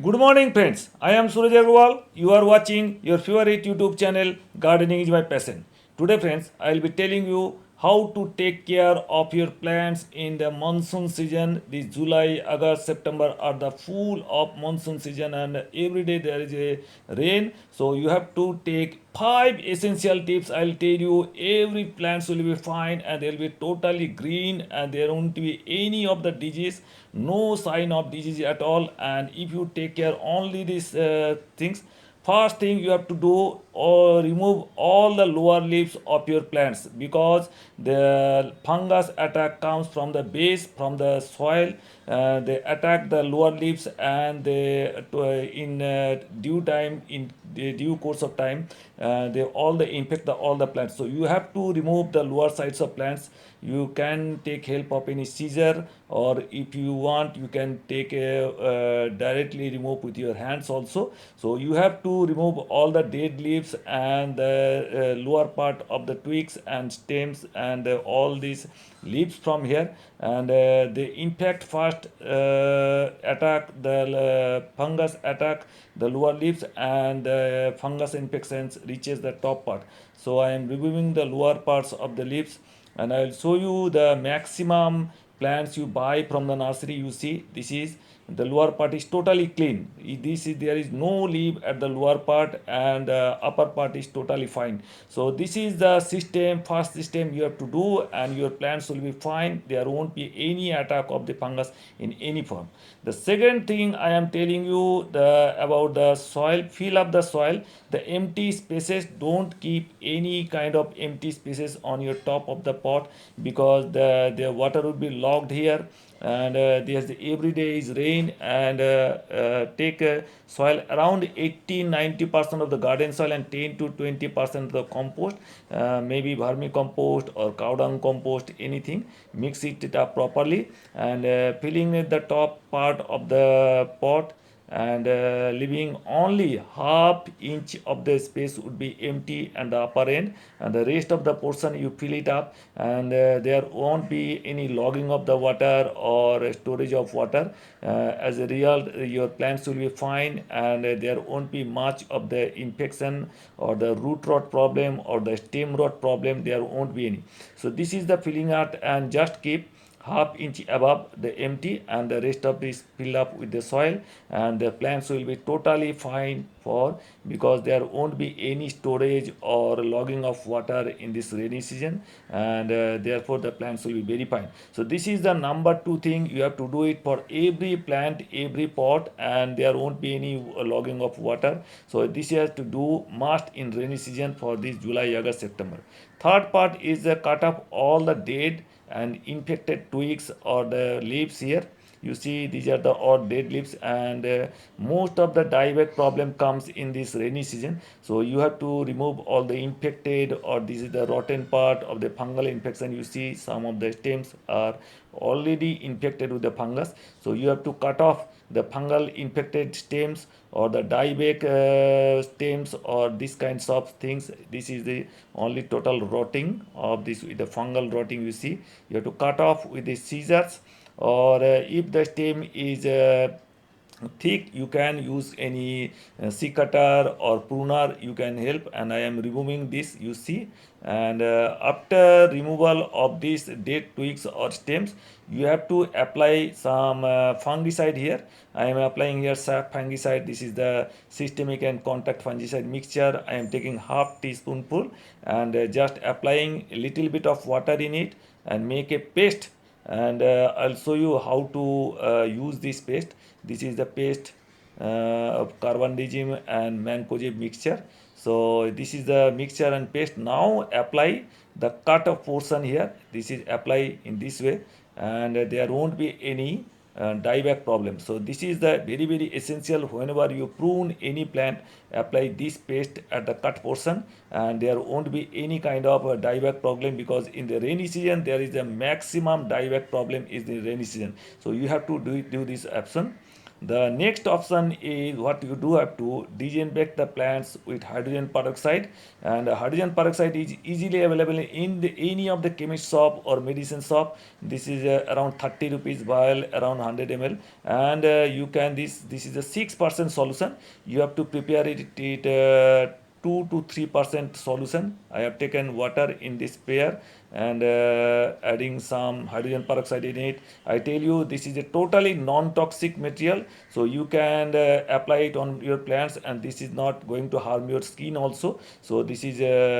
Good morning, friends. I am Suraj Agarwal. You are watching your favorite YouTube channel, Gardening is My Passion. Today, friends, I will be telling you how to take care of your plants in the monsoon season. This July, August, September are the full of monsoon season, and every day there is a rain. So you have to take five essential tips. I'll tell you every plants will be fine and they'll be totally green and there won't be any of the disease, no sign of disease at all. And if you take care only these things, first thing you have to do or remove all the lower leaves of your plants because the fungus attack comes from the base, from the soil. They attack the lower leaves and in due time, in the due course of time, they all the infect all the plants. So you have to remove the lower sides of plants. You can take help of any scissor, or if you want you can take a directly remove with your hands also. So you have to remove all the dead leaves and the lower part of the twigs and stems and all these leaves from here. And the impact first attack the fungus attack the lower leaves, and fungus infections reaches the top part. So I am removing the lower parts of the leaves, and I will show you the maximum plants you buy from the nursery. You see, this is the lower part is totally clean. This is there is no leaf at the lower part, and upper part is totally fine. So this is the system, first system you have to do, and your plants will be fine. There won't be any attack of the fungus in any form. The second thing I am telling you about the soil. Fill up the soil, the empty spaces. Don't keep any kind of empty spaces on your top of the pot because the water will be locked here. And there's every day is rain, and take soil around 80-90% of the garden soil and 10 to 20% of the compost, maybe vermicompost or cow dung compost, anything. Mix it up properly, and filling the top part of the pot, and leaving only half inch of the space would be empty and the upper end, and the rest of the portion you fill it up. And there won't be any logging of the water or storage of water. As a result, your plants will be fine, and there won't be much of the infection or the root rot problem or the stem rot problem. There won't be any. So this is the filling out, and just keep half inch above the empty, and the rest of this fill up with the soil, and the plants will be totally fine for, because there won't be any storage or logging of water in this rainy season. And therefore the plants will be very fine. So this is the number two thing. You have to do it for every plant, every pot, and there won't be any logging of water. So this you have to do must in rainy season for this July, August, September. Third part is the cut off all the dead and infected twigs or the leaves here. You see, these are the odd dead leaves, and most of the dieback problem comes in this rainy season. So you have to remove all the infected, or this is the rotten part of the fungal infection. You see some of the stems are already infected with the fungus. So you have to cut off the fungal infected stems or the dieback stems or these kinds of things. This is the only total rotting of this with the fungal rotting. You see, you have to cut off with the scissors, or if the stem is thick, you can use any cutter or pruner, you can help. And I am removing this, you see. And after removal of these dead twigs or stems, you have to apply some fungicide here. I am applying here sap fungicide. This is the systemic and contact fungicide mixture. I am taking half teaspoonful, and just applying a little bit of water in it and make a paste. And I'll show you how to use this paste. This is the paste of carbendazim and mancozeb mixture. So this is the mixture and paste. Now apply the cut of portion here. This is apply in this way, and there won't be any dieback problem. So this is the very essential. Whenever you prune any plant, apply this paste at the cut portion, and there won't be any kind of dieback problem, because in the rainy season there is a maximum dieback problem is the rainy season. So you have to do this action. The next option is what you do have to disinfect the plants with hydrogen peroxide, and hydrogen peroxide is easily available in any of the chemist shop or medicine shop. This is around 30 rupees vial, around 100 ml, and you can this is a 6% solution. You have to prepare it 2 to 3% solution. I have taken water in this pair and adding some hydrogen peroxide in it. I tell you, this is a totally non-toxic material, so you can apply it on your plants, and this is not going to harm your skin also. So this is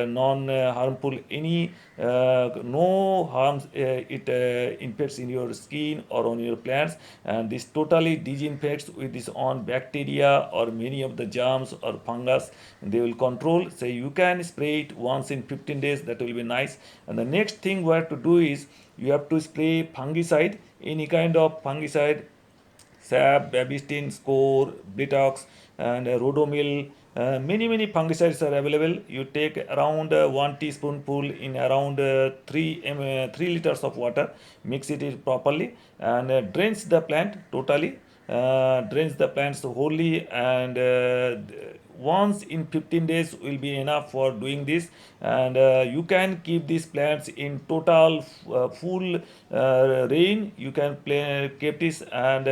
non-harmful. Any no harms it infects in your skin or on your plants, and this totally disinfects with this on bacteria or many of the germs or fungus. They will control. So you can spray it once in 15 days. That will be nice. And the next thing we have to do is you have to spray fungicide, any kind of fungicide, sap, babistin, score, britox, and rhodomil. Many fungicides are available. You take around 1 teaspoonful in around 3 liters of water, mix it properly, and drench the plant totally. Drench the plants wholly, and once in 15 days will be enough for doing this. And you can keep these plants in total full rain. You can keep this, and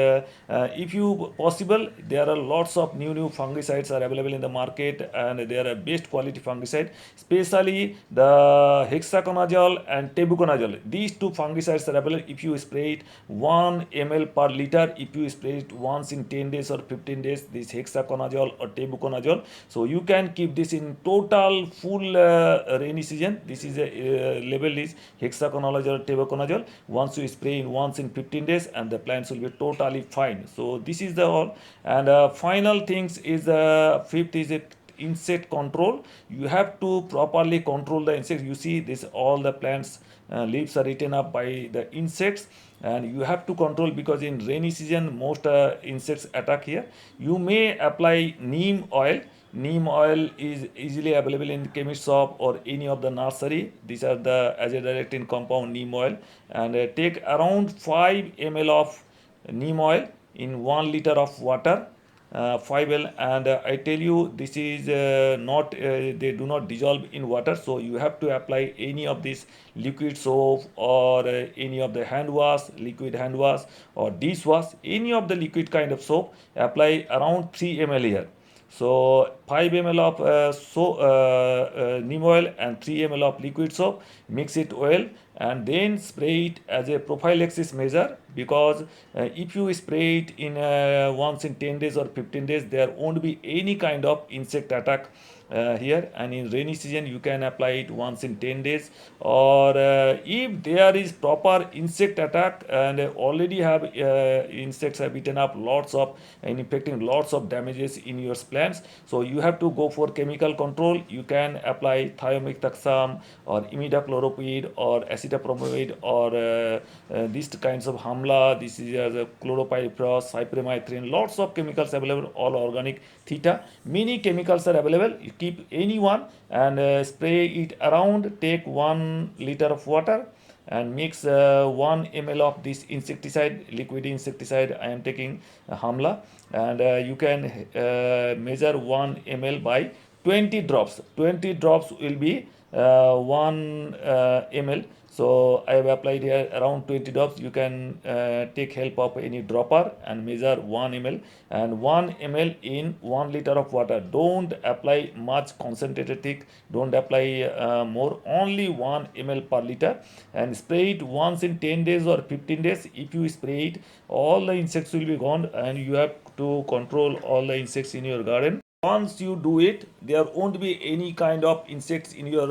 if you possible, there are lots of new fungicides are available in the market, and they are a best quality fungicide, especially the hexaconazole and tebuconazole. These two fungicides are available. If you spray it 1 ml per liter, if you spray it once in 10 days or 15 days, this hexaconazole or tebuconazole. So you can keep this in total full rainy season. This is a level is hexaconazole or tebuconazole. Once you spray in once in 15 days, and the plants will be totally fine. So this is the all. And final things is fifth is it insect control. You have to properly control the insects. You see this, all the plants leaves are eaten up by the insects, and you have to control, because in rainy season most insects attack here. You may apply neem oil. Neem oil is easily available in chemist shop or any of the nursery. These are the azadirachtin compound neem oil, and take around 5 ml of neem oil in 1 liter of water, 5 L. And I tell you, this is not they do not dissolve in water, so you have to apply any of this liquid soap or any of the hand wash, liquid hand wash or dish wash, any of the liquid kind of soap, apply around 3 ml here. So 5 ml of neem oil and 3 ml of liquid soap, mix it well, and then spray it as a prophylaxis measure. Because if you spray it in once in 10 days or 15 days, there won't be any kind of insect attack here. And in rainy season you can apply it once in 10 days, or if there is proper insect attack and already have insects have eaten up lots of and infecting lots of damages in your plants, so you have to go for chemical control. You can apply thiomethactam or imidacloprid or acetylbromide or these kinds of hamla. This is chloropyrifos, cypermethrin, lots of chemicals available, all organic, theta, many chemicals are available. You keep any one and spray it around. Take 1 liter of water and mix 1 ml of this insecticide, liquid insecticide. I am taking hamla, and you can measure 1 ml by 20 drops. 20 drops will be 1 ml. So I have applied here around 20 drops. You can take help of any dropper and measure 1 ml, and 1 ml in 1 liter of water. Don't apply much concentrated thick. Don't apply more. Only 1 ml per liter, and spray it once in 10 days or 15 days. If you spray it, all the insects will be gone, and you have to control all the insects in your garden. Once you do it, there won't be any kind of insects in your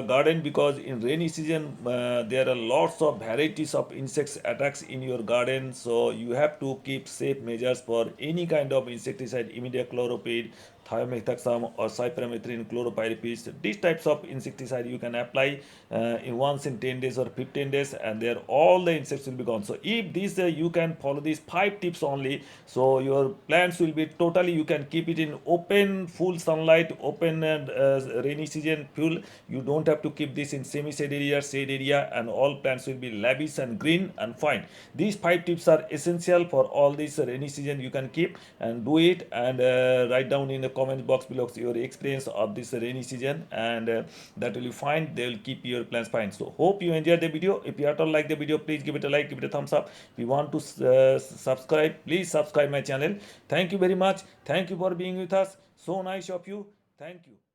garden, because in rainy season there are lots of varieties of insects attacks in your garden. So you have to keep safe measures for any kind of insecticide, imidacloprid, thiamethoxam or cypermethrin chloropyrifos. These types of insecticide you can apply in once in 10 days or 15 days, and there all the insects will be gone. So if this you can follow these 5 tips only, so your plants will be totally, you can keep it in open full sunlight, open and rainy season full. You don't have to keep this in semi shade area, and all plants will be lavish and green and fine. These 5 tips are essential for all this rainy season. You can keep and do it, and write down in the comment box below your experience of this rainy season, and that will be fine. They will keep your plants fine. So hope you enjoyed the video. If you at all like the video, please give it a like, give it a thumbs up. If you want to subscribe, please subscribe my channel. Thank you very much. Thank you for being with us. So nice of you. Thank you.